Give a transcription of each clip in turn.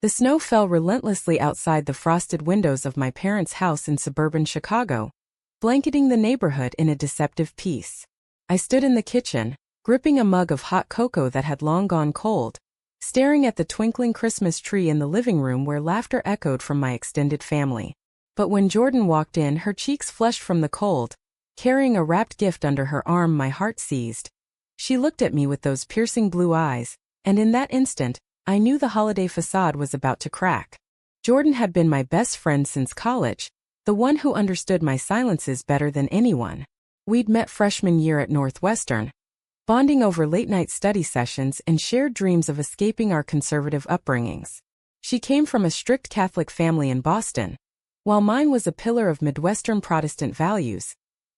The snow fell relentlessly outside the frosted windows of my parents' house in suburban Chicago, blanketing the neighborhood in a deceptive peace. I stood in the kitchen, gripping a mug of hot cocoa that had long gone cold, staring at the twinkling Christmas tree in the living room where laughter echoed from my extended family. But when Jordan walked in, her cheeks flushed from the cold, carrying a wrapped gift under her arm, my heart seized. She looked at me with those piercing blue eyes, and in that instant, I knew the holiday facade was about to crack. Jordan had been my best friend since college, the one who understood my silences better than anyone. We'd met freshman year at Northwestern, bonding over late-night study sessions and shared dreams of escaping our conservative upbringings. She came from a strict Catholic family in Boston, while mine was a pillar of Midwestern Protestant values.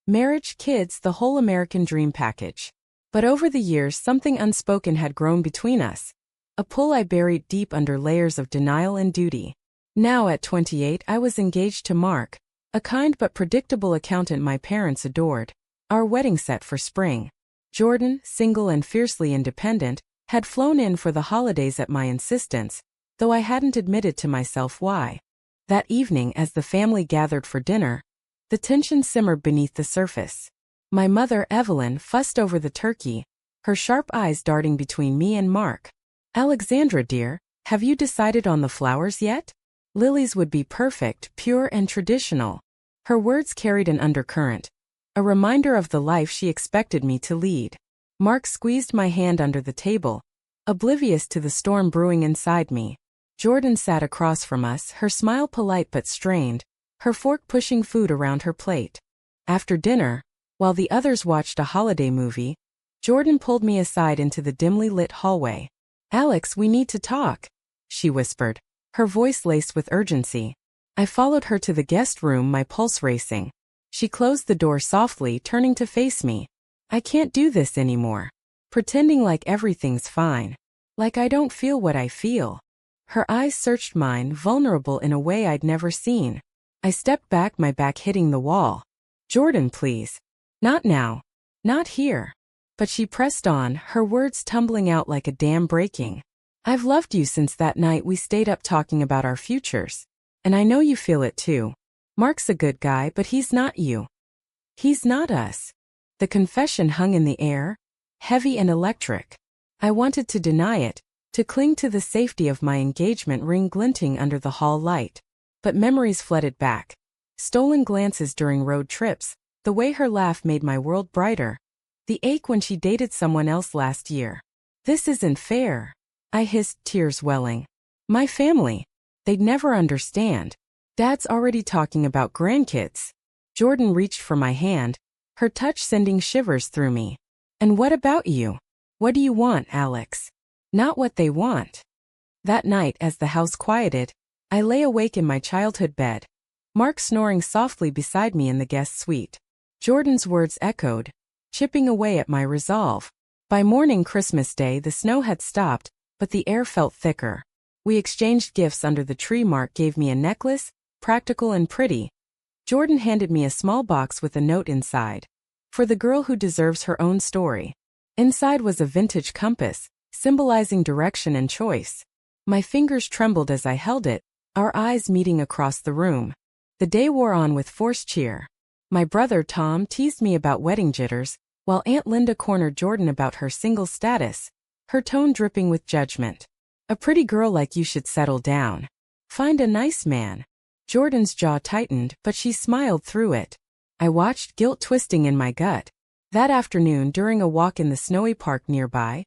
Marriage, kids, the whole American dream package. But over the years, something unspoken had grown between us, a pull I buried deep under layers of denial and duty. Now at 28, I was engaged to Mark, a kind but predictable accountant my parents adored. Our wedding set for spring. Jordan, single and fiercely independent, had flown in for the holidays at my insistence, though I hadn't admitted to myself why. That evening, as the family gathered for dinner, the tension simmered beneath the surface. My mother, Evelyn, fussed over the turkey, her sharp eyes darting between me and Mark. "Alexandra, dear, have you decided on the flowers yet? Lilies would be perfect, pure and traditional." Her words carried an undercurrent, a reminder of the life she expected me to lead. Mark squeezed my hand under the table, oblivious to the storm brewing inside me. Jordan sat across from us, her smile polite but strained, her fork pushing food around her plate. After dinner, while the others watched a holiday movie, Jordan pulled me aside into the dimly lit hallway. "Alex, we need to talk," she whispered, her voice laced with urgency. I followed her to the guest room, my pulse racing. She closed the door softly, turning to face me. "I can't do this anymore. Pretending like everything's fine. Like I don't feel what I feel." Her eyes searched mine, vulnerable in a way I'd never seen. I stepped back, my back hitting the wall. "Jordan, please. Not now. Not here." But she pressed on, her words tumbling out like a dam breaking. "I've loved you since that night we stayed up talking about our futures. And I know you feel it too. Mark's a good guy, but he's not you. He's not us." The confession hung in the air, heavy and electric. I wanted to deny it, to cling to the safety of my engagement ring glinting under the hall light. But memories flooded back. Stolen glances during road trips, the way her laugh made my world brighter. The ache when she dated someone else last year. "This isn't fair," I hissed, tears welling. "My family. They'd never understand. Dad's already talking about grandkids." Jordan reached for my hand, her touch sending shivers through me. "And what about you? What do you want, Alex?" "Not what they want." That night, as the house quieted, I lay awake in my childhood bed, Mark snoring softly beside me in the guest suite. Jordan's words echoed, chipping away at my resolve. By morning Christmas Day, the snow had stopped, but the air felt thicker. We exchanged gifts under the tree. Mark gave me a necklace, practical and pretty. Jordan handed me a small box with a note inside. "For the girl who deserves her own story." Inside was a vintage compass, symbolizing direction and choice. My fingers trembled as I held it, our eyes meeting across the room. The day wore on with forced cheer. My brother Tom teased me about wedding jitters, while Aunt Linda cornered Jordan about her single status, her tone dripping with judgment. "A pretty girl like you should settle down. Find a nice man." Jordan's jaw tightened, but she smiled through it. I watched, guilt twisting in my gut. That afternoon, during a walk in the snowy park nearby,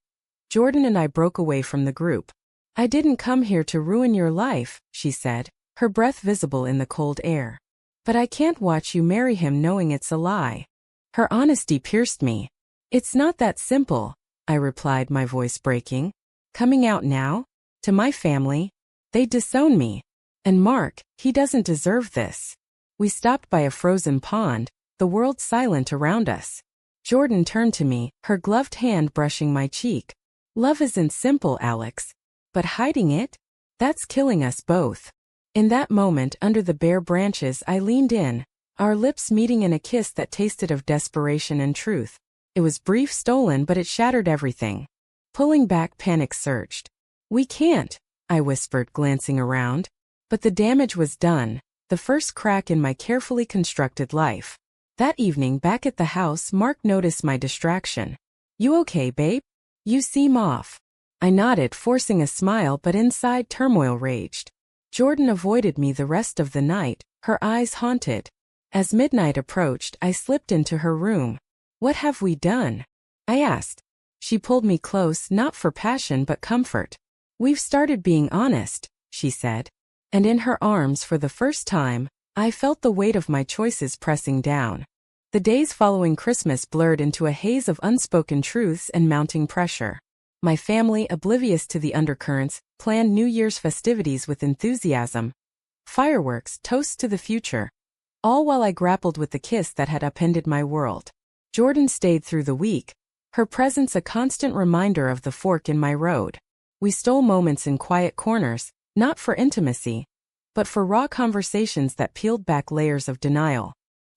Jordan and I broke away from the group. "I didn't come here to ruin your life," she said, her breath visible in the cold air. "But I can't watch you marry him knowing it's a lie." Her honesty pierced me. "It's not that simple," I replied, my voice breaking. "Coming out now? To my family? They'd disown me. And Mark, he doesn't deserve this." We stopped by a frozen pond, the world silent around us. Jordan turned to me, her gloved hand brushing my cheek. "Love isn't simple, Alex. But hiding it? That's killing us both." In that moment, under the bare branches, I leaned in, our lips meeting in a kiss that tasted of desperation and truth. It was brief, stolen, but it shattered everything. Pulling back, panic surged. "We can't. I whispered, glancing around. But the damage was done, the first crack in my carefully constructed life. That evening back at the house, Mark noticed my distraction. "You okay, babe? You seem off." I nodded, forcing a smile, but inside turmoil raged. Jordan avoided me the rest of the night, her eyes haunted. As midnight approached, I slipped into her room. "What have we done?" I asked. She pulled me close, not for passion but comfort. "We've started being honest," she said. And in her arms, for the first time, I felt the weight of my choices pressing down. The days following Christmas blurred into a haze of unspoken truths and mounting pressure. My family, oblivious to the undercurrents, planned New Year's festivities with enthusiasm. Fireworks, toasts to the future. All while I grappled with the kiss that had upended my world. Jordan stayed through the week, her presence a constant reminder of the fork in my road. We stole moments in quiet corners, not for intimacy, but for raw conversations that peeled back layers of denial.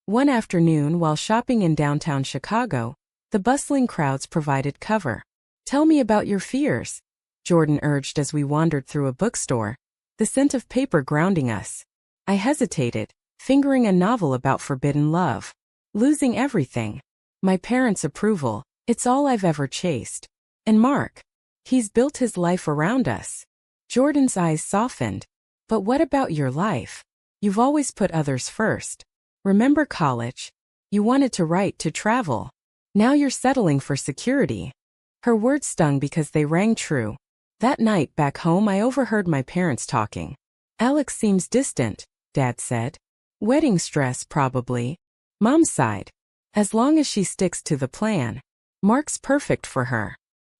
One afternoon, while shopping in downtown Chicago, the bustling crowds provided cover. "Tell me about your fears," Jordan urged as we wandered through a bookstore, the scent of paper grounding us. I hesitated, fingering a novel about forbidden love. Losing everything. My parents' approval, it's all I've ever chased. And Mark. He's built his life around us. Jordan's eyes softened. "But what about your life? You've always put others first. Remember college? You wanted to write, to travel. Now you're settling for security." Her words stung because they rang true. That night back home, I overheard my parents talking. "Alex seems distant," Dad said. "Wedding stress, probably." Mom sighed. "As long as she sticks to the plan. Mark's perfect for her."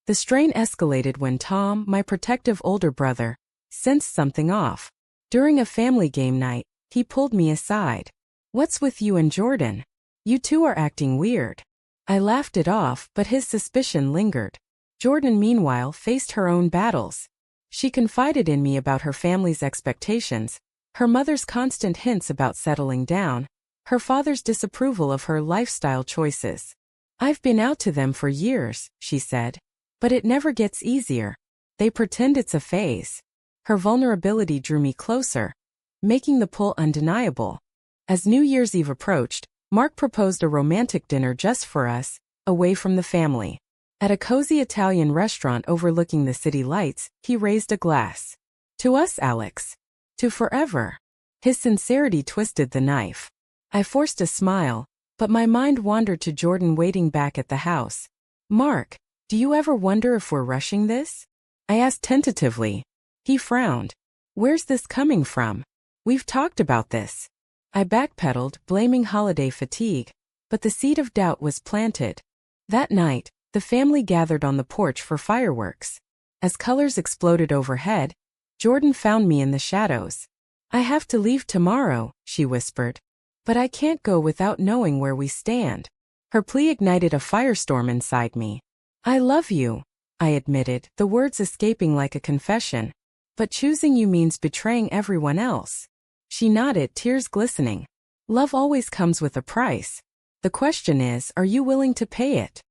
The strain escalated when Tom, my protective older brother, sensed something off. During a family game night, he pulled me aside. "What's with you and Jordan? You two are acting weird." I laughed it off, but his suspicion lingered. Jordan, meanwhile, faced her own battles. She confided in me about her family's expectations, her mother's constant hints about settling down, her father's disapproval of her lifestyle choices. "I've been out to them for years," she said. "But it never gets easier. They pretend it's a phase." Her vulnerability drew me closer, making the pull undeniable. As New Year's Eve approached, Mark proposed a romantic dinner just for us, away from the family. At a cozy Italian restaurant overlooking the city lights, he raised a glass. "To us, Alex. To forever." His sincerity twisted the knife. I forced a smile, but my mind wandered to Jordan waiting back at the house. "Mark, do you ever wonder if we're rushing this?" I asked tentatively. He frowned. "Where's this coming from? We've talked about this." I backpedaled, blaming holiday fatigue, but the seed of doubt was planted. That night, the family gathered on the porch for fireworks. As colors exploded overhead, Jordan found me in the shadows. "I have to leave tomorrow," she whispered. "But I can't go without knowing where we stand." Her plea ignited a firestorm inside me. "I love you," I admitted, the words escaping like a confession. "But choosing you means betraying everyone else." She nodded, tears glistening. "Love always comes with a price. The question is, are you willing to pay it?"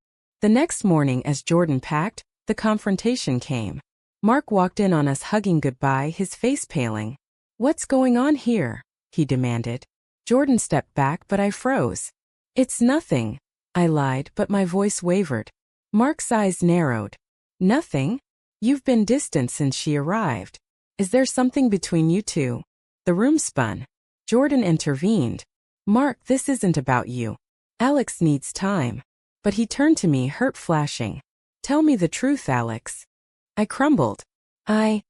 The next morning, as Jordan packed, the confrontation came. Mark walked in on us hugging goodbye, his face paling. "What's going on here?" he demanded. Jordan stepped back, but I froze. "It's nothing," I lied, but my voice wavered. Mark's eyes narrowed. "Nothing? You've been distant since she arrived. Is there something between you two?" The room spun. Jordan intervened. "Mark, this isn't about you. Alex needs time." But he turned to me, hurt flashing. "Tell me the truth, Alex." I crumbled. I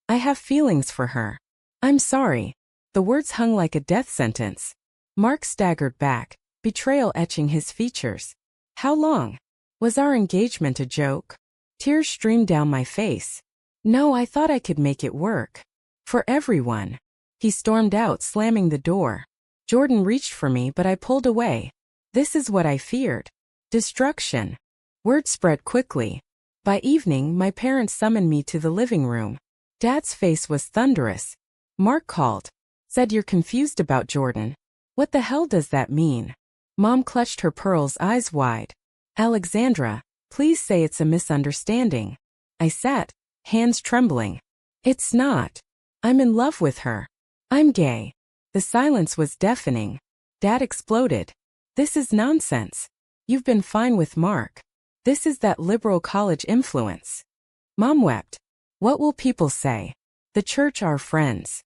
have feelings for her. I'm sorry." The words hung like a death sentence. Mark staggered back, betrayal etching his features. "How long? Was our engagement a joke?" Tears streamed down my face. "No, I thought I could make it work. For everyone." He stormed out, slamming the door. Jordan reached for me, but I pulled away. This is what I feared. Destruction. Word spread quickly. By evening, my parents summoned me to the living room. Dad's face was thunderous. Mark called. Said you're confused about Jordan. What the hell does that mean? Mom clutched her pearls, eyes wide. Alexandra, please say it's a misunderstanding. I sat, hands trembling. It's not. I'm in love with her. I'm gay. The silence was deafening. Dad exploded. This is nonsense. You've been fine with Mark. This is that liberal college influence. Mom wept. What will people say? The church, our friends.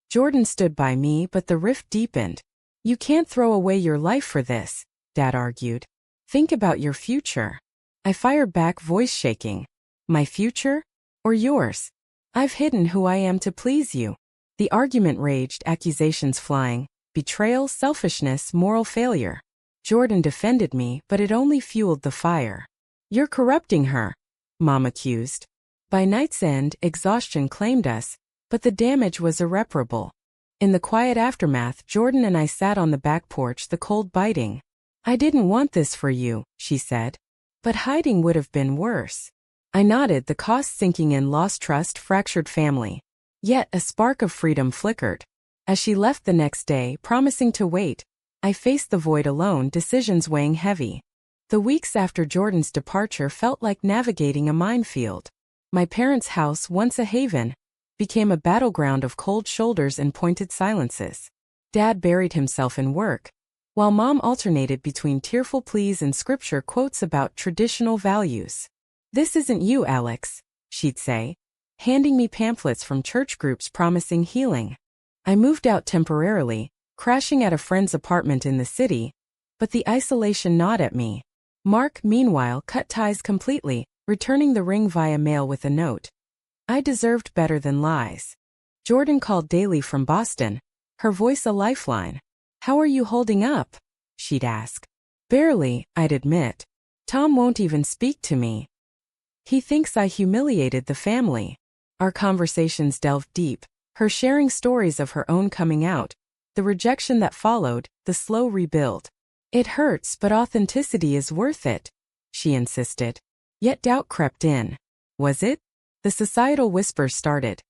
Jordan stood by me, but the rift deepened. You can't throw away your life for this, Dad argued. Think about your future. I fired back, voice shaking. My future? Or yours? I've hidden who I am to please you. The argument raged, accusations flying. Betrayal, selfishness, moral failure. Jordan defended me, but it only fueled the fire. You're corrupting her, Mom accused. By night's end, exhaustion claimed us, but the damage was irreparable. In the quiet aftermath, Jordan and I sat on the back porch, the cold biting. I didn't want this for you, she said. But hiding would have been worse. I nodded, the cost sinking in, lost trust, fractured family. Yet a spark of freedom flickered. As she left the next day, promising to wait, I faced the void alone, decisions weighing heavy. The weeks after Jordan's departure felt like navigating a minefield. My parents' house, once a haven, became a battleground of cold shoulders and pointed silences. Dad buried himself in work, while Mom alternated between tearful pleas and scripture quotes about traditional values. This isn't you, Alex, she'd say, handing me pamphlets from church groups promising healing. I moved out temporarily, crashing at a friend's apartment in the city, but the isolation gnawed at me. Mark, meanwhile, cut ties completely, returning the ring via mail with a note. I deserved better than lies. Jordan called daily from Boston, her voice a lifeline. How are you holding up? She'd ask. Barely, I'd admit. Tom won't even speak to me. He thinks I humiliated the family. Our conversations delved deep, her sharing stories of her own coming out, the rejection that followed, the slow rebuild. It hurts, but authenticity is worth it, she insisted. Yet doubt crept in. Was it? The societal whispers started.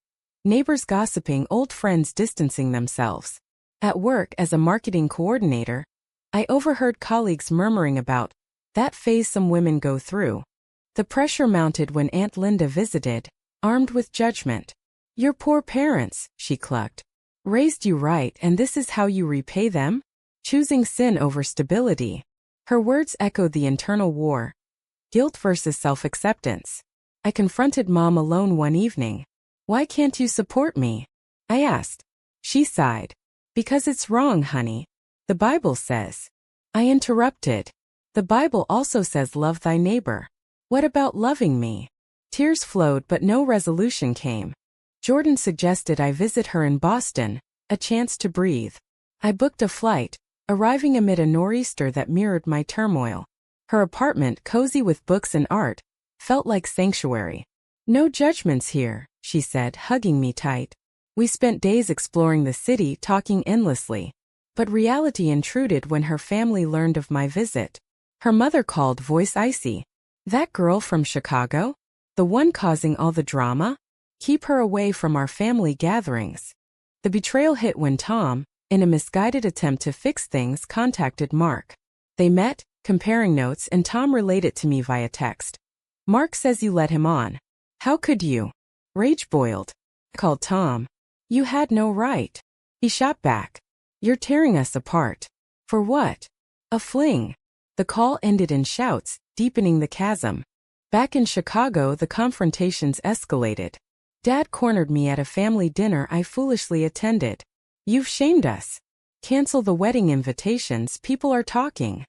Neighbors gossiping, old friends distancing themselves. At work as a marketing coordinator, I overheard colleagues murmuring about that phase some women go through. The pressure mounted when Aunt Linda visited, armed with judgment. Your poor parents, she clucked, raised you right, and this is how you repay them? Choosing sin over stability. Her words echoed the internal war. Guilt versus self-acceptance. I confronted Mom alone one evening. Why can't you support me? I asked. She sighed. Because it's wrong, honey. The Bible says. I interrupted. The Bible also says love thy neighbor. What about loving me? Tears flowed, but no resolution came. Jordan suggested I visit her in Boston, a chance to breathe. I booked a flight, arriving amid a nor'easter that mirrored my turmoil. Her apartment, cozy with books and art, felt like sanctuary. No judgments here, she said, hugging me tight. We spent days exploring the city, talking endlessly. But reality intruded when her family learned of my visit. Her mother called, voice icy. That girl from Chicago? The one causing all the drama? Keep her away from our family gatherings. The betrayal hit when Tom, in a misguided attempt to fix things, contacted Mark. They met, comparing notes, and Tom relayed it to me via text. Mark says you let him on. How could you? Rage boiled. Called Tom. You had no right. He shot back. You're tearing us apart. For what? A fling. The call ended in shouts, deepening the chasm. Back in Chicago, the confrontations escalated. Dad cornered me at a family dinner I foolishly attended. You've shamed us. Cancel the wedding invitations, people are talking.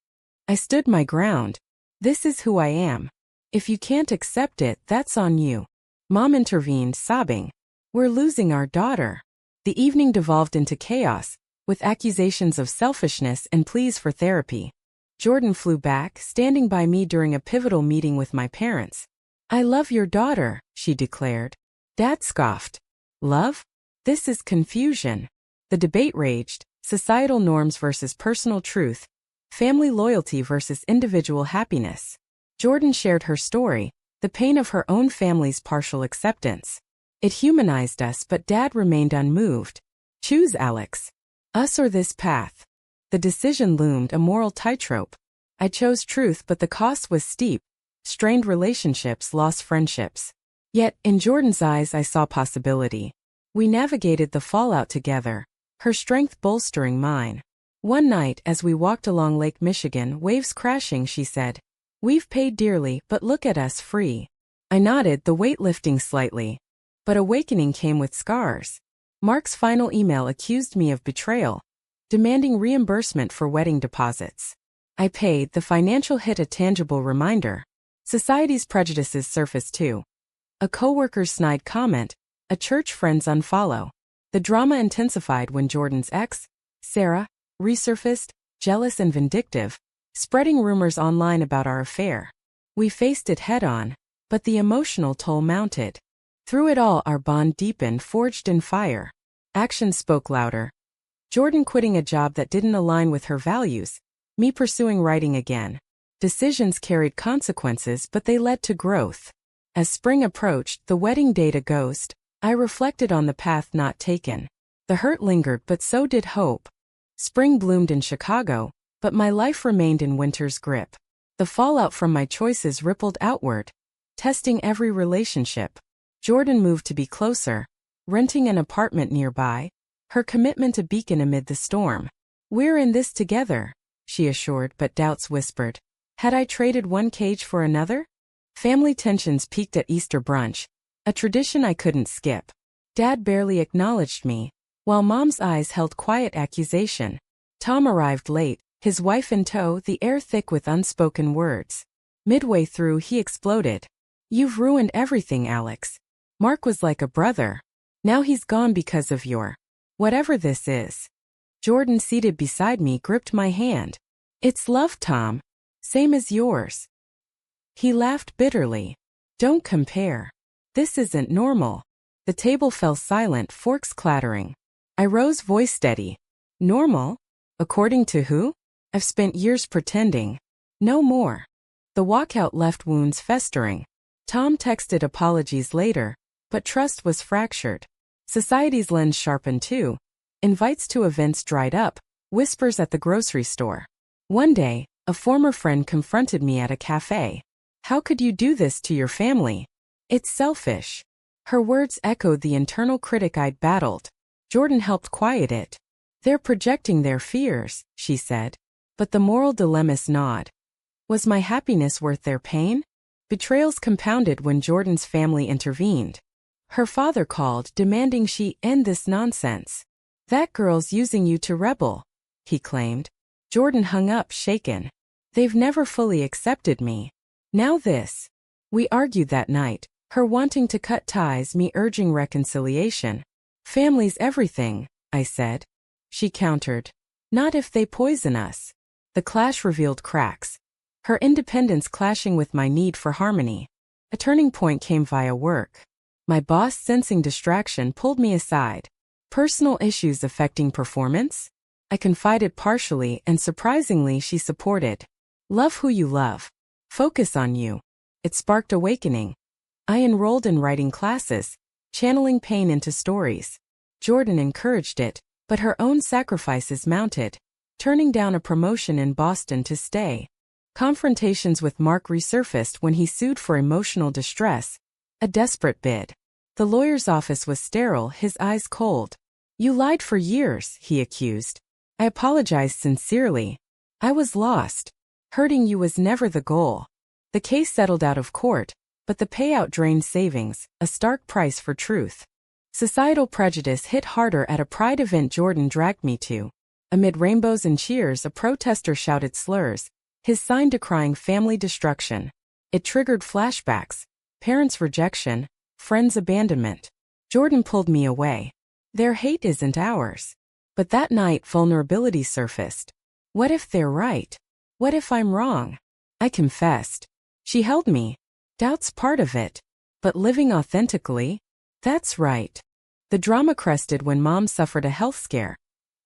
I stood my ground. This is who I am. If you can't accept it, that's on you. Mom intervened, sobbing. We're losing our daughter. The evening devolved into chaos, with accusations of selfishness and pleas for therapy. Jordan flew back, standing by me during a pivotal meeting with my parents. I love your daughter, she declared. Dad scoffed. Love? This is confusion. The debate raged, societal norms versus personal truth, family loyalty versus individual happiness. Jordan shared her story, the pain of her own family's partial acceptance. It humanized us, but Dad remained unmoved. Choose, Alex. Us or this path. The decision loomed, a moral tightrope. I chose truth, but the cost was steep. Strained relationships, lost friendships. Yet, in Jordan's eyes I saw possibility. We navigated the fallout together, her strength bolstering mine. One night, as we walked along Lake Michigan, waves crashing, she said, "We've paid dearly, but look at us free." I nodded, the weight lifting slightly. But awakening came with scars. Mark's final email accused me of betrayal, demanding reimbursement for wedding deposits. I paid, the financial hit a tangible reminder. Society's prejudices surfaced too. A coworker's snide comment, a church friend's unfollow. The drama intensified when Jordan's ex, Sarah, resurfaced, jealous and vindictive, spreading rumors online about our affair. We faced it head-on, but the emotional toll mounted. Through it all, our bond deepened, forged in fire. Actions spoke louder. Jordan quitting a job that didn't align with her values, me pursuing writing again. Decisions carried consequences, but they led to growth. As spring approached, the wedding date a ghost, I reflected on the path not taken. The hurt lingered, but so did hope. Spring bloomed in Chicago, but my life remained in winter's grip. The fallout from my choices rippled outward, testing every relationship. Jordan moved to be closer, renting an apartment nearby, her commitment a beacon amid the storm. "We're in this together," she assured, but doubts whispered. Had I traded one cage for another? Family tensions peaked at Easter brunch, a tradition I couldn't skip. Dad barely acknowledged me, while Mom's eyes held quiet accusation. Tom arrived late, his wife in tow, the air thick with unspoken words. Midway through, he exploded. "You've ruined everything, Alex. Mark was like a brother. Now he's gone because of your whatever this is." Jordan, seated beside me, gripped my hand. "It's love, Tom. Same as yours." He laughed bitterly. "Don't compare. This isn't normal." The table fell silent, forks clattering. I rose, voice steady. "Normal? According to who? I've spent years pretending. No more." The walkout left wounds festering. Tom texted apologies later, but trust was fractured. Society's lens sharpened too. Invites to events dried up, whispers at the grocery store. One day, a former friend confronted me at a cafe. "How could you do this to your family? It's selfish." Her words echoed the internal critic I'd battled. Jordan helped quiet it. "They're projecting their fears," she said. But the moral dilemmas gnawed. Was my happiness worth their pain? Betrayals compounded when Jordan's family intervened. Her father called, demanding she end this nonsense. "That girl's using you to rebel," he claimed. Jordan hung up, shaken. "They've never fully accepted me. Now this." We argued that night, her wanting to cut ties, me urging reconciliation. "Family's everything," I said. She countered. "Not if they poison us." The clash revealed cracks. Her independence clashing with my need for harmony. A turning point came via work. My boss, sensing distraction, pulled me aside. "Personal issues affecting performance?" I confided partially, and surprisingly she supported. "Love who you love. Focus on you." It sparked awakening. I enrolled in writing classes, channeling pain into stories. Jordan encouraged it, but her own sacrifices mounted, turning down a promotion in Boston to stay. Confrontations with Mark resurfaced when he sued for emotional distress, a desperate bid. The lawyer's office was sterile, his eyes cold. "You lied for years," he accused. I apologized sincerely. "I was lost. Hurting you was never the goal." The case settled out of court, but the payout drained savings, a stark price for truth. Societal prejudice hit harder at a pride event Jordan dragged me to. Amid rainbows and cheers, a protester shouted slurs, his sign decrying family destruction. It triggered flashbacks, parents' rejection, friends' abandonment. Jordan pulled me away. "Their hate isn't ours." But that night, vulnerability surfaced. What if they're right? What if I'm wrong? I confessed. She held me. "Doubt's part of it. But living authentically? That's right." The drama crested when Mom suffered a health scare.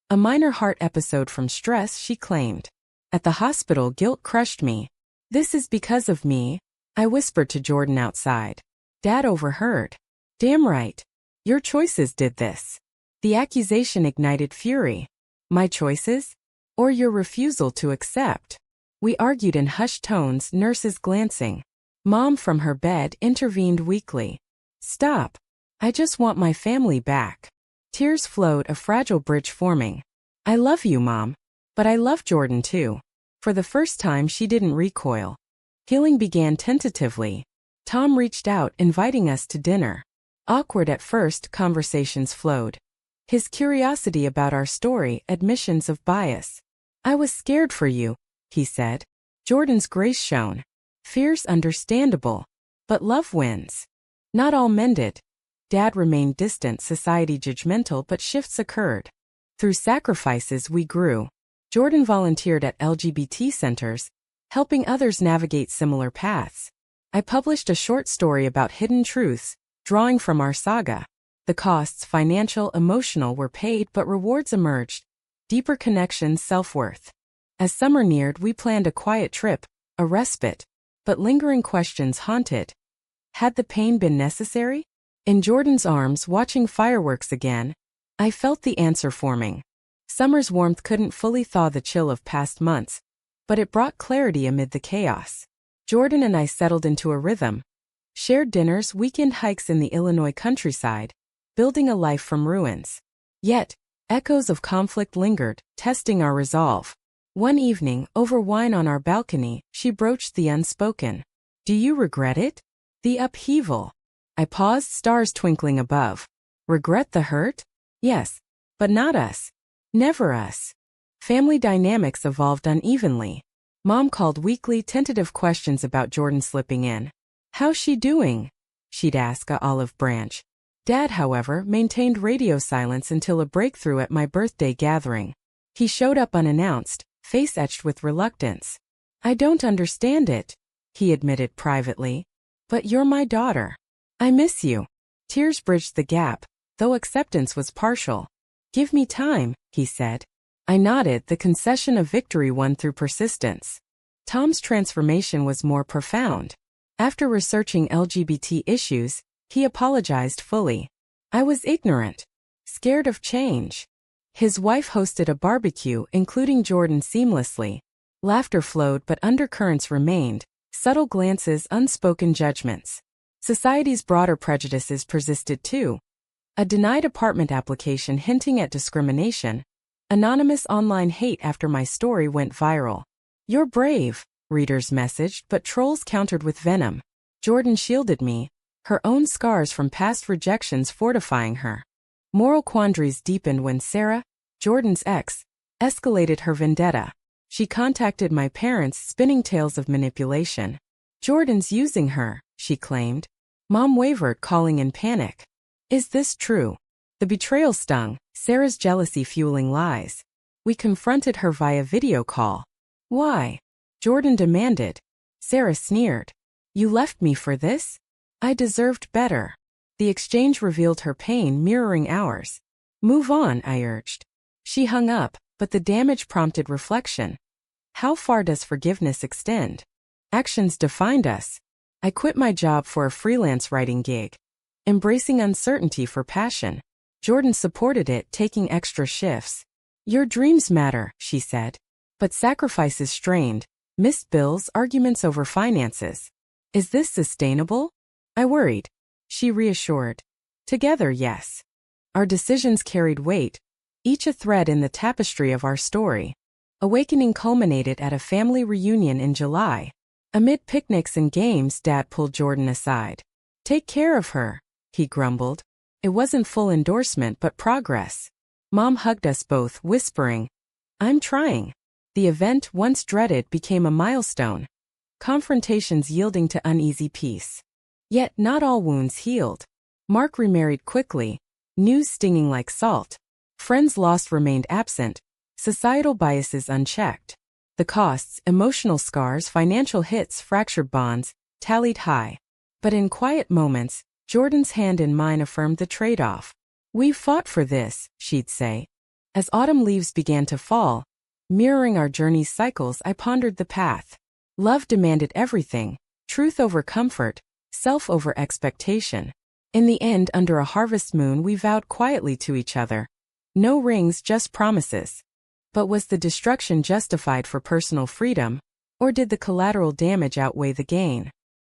A minor heart episode from stress, she claimed. At the hospital, guilt crushed me. "This is because of me," I whispered to Jordan outside. Dad overheard. "Damn right. Your choices did this." The accusation ignited fury. My choices? Or your refusal to accept? We argued in hushed tones, nurses glancing. Mom from her bed intervened weakly. Stop. I just want my family back. Tears flowed, a fragile bridge forming. I love you, Mom. But I love Jordan too. For the first time, she didn't recoil. Healing began tentatively. Tom reached out, inviting us to dinner. Awkward at first, conversations flowed. His curiosity about our story, admissions of bias. I was scared for you, he said. Jordan's grace shone. Fears understandable. But love wins. Not all mended. Dad remained distant, society judgmental, but shifts occurred. Through sacrifices we grew. Jordan volunteered at LGBT centers, helping others navigate similar paths. I published a short story about hidden truths, drawing from our saga. The costs, financial, emotional, were paid, but rewards emerged. Deeper connections, self-worth. As summer neared, we planned a quiet trip, a respite. But lingering questions haunted. Had the pain been necessary? In Jordan's arms, watching fireworks again, I felt the answer forming. Summer's warmth couldn't fully thaw the chill of past months, but it brought clarity amid the chaos. Jordan and I settled into a rhythm. Shared dinners, weekend hikes in the Illinois countryside, building a life from ruins. Yet, echoes of conflict lingered, testing our resolve. One evening, over wine on our balcony, she broached the unspoken. Do you regret it? The upheaval. I paused, stars twinkling above. Regret the hurt? Yes. But not us. Never us. Family dynamics evolved unevenly. Mom called weekly, tentative questions about Jordan slipping in. How's she doing? She'd ask a olive branch. Dad, however, maintained radio silence until a breakthrough at my birthday gathering. He showed up unannounced, face etched with reluctance. I don't understand it, he admitted privately. But you're my daughter. I miss you. Tears bridged the gap, though acceptance was partial. Give me time, he said. I nodded, the concession of victory won through persistence. Tom's transformation was more profound. After researching LGBT issues, he apologized fully. I was ignorant, scared of change. His wife hosted a barbecue, including Jordan seamlessly. Laughter flowed, but undercurrents remained, subtle glances, unspoken judgments. Society's broader prejudices persisted too. A denied apartment application hinting at discrimination. Anonymous online hate after my story went viral. You're brave, readers messaged, but trolls countered with venom. Jordan shielded me, her own scars from past rejections fortifying her. Moral quandaries deepened when Sarah, Jordan's ex, escalated her vendetta. She contacted my parents, spinning tales of manipulation. Jordan's using her, she claimed. Mom wavered, calling in panic. Is this true? The betrayal stung, Sarah's jealousy fueling lies. We confronted her via video call. Why? Jordan demanded. Sarah sneered. You left me for this? I deserved better. The exchange revealed her pain mirroring ours. Move on, I urged. She hung up, but the damage prompted reflection. How far does forgiveness extend? Actions defined us. I quit my job for a freelance writing gig. Embracing uncertainty for passion. Jordan supported it, taking extra shifts. Your dreams matter, she said. But sacrifices strained. Missed bills, arguments over finances. Is this sustainable? I worried. She reassured. Together, yes. Our decisions carried weight, each a thread in the tapestry of our story. Awakening culminated at a family reunion in July. Amid picnics and games, Dad pulled Jordan aside. Take care of her, he grumbled. It wasn't full endorsement but progress. Mom hugged us both, whispering, I'm trying. The event, once dreaded, became a milestone. Confrontations yielding to uneasy peace. Yet not all wounds healed. Mark remarried quickly, news stinging like salt. Friends lost remained absent, societal biases unchecked. The costs, emotional scars, financial hits, fractured bonds, tallied high. But in quiet moments, Jordan's hand in mine affirmed the trade-off. We've fought for this, she'd say. As autumn leaves began to fall, mirroring our journey's cycles, I pondered the path. Love demanded everything, truth over comfort, self over expectation. In the end, under a harvest moon, we vowed quietly to each other. No rings, just promises. But was the destruction justified for personal freedom, or did the collateral damage outweigh the gain?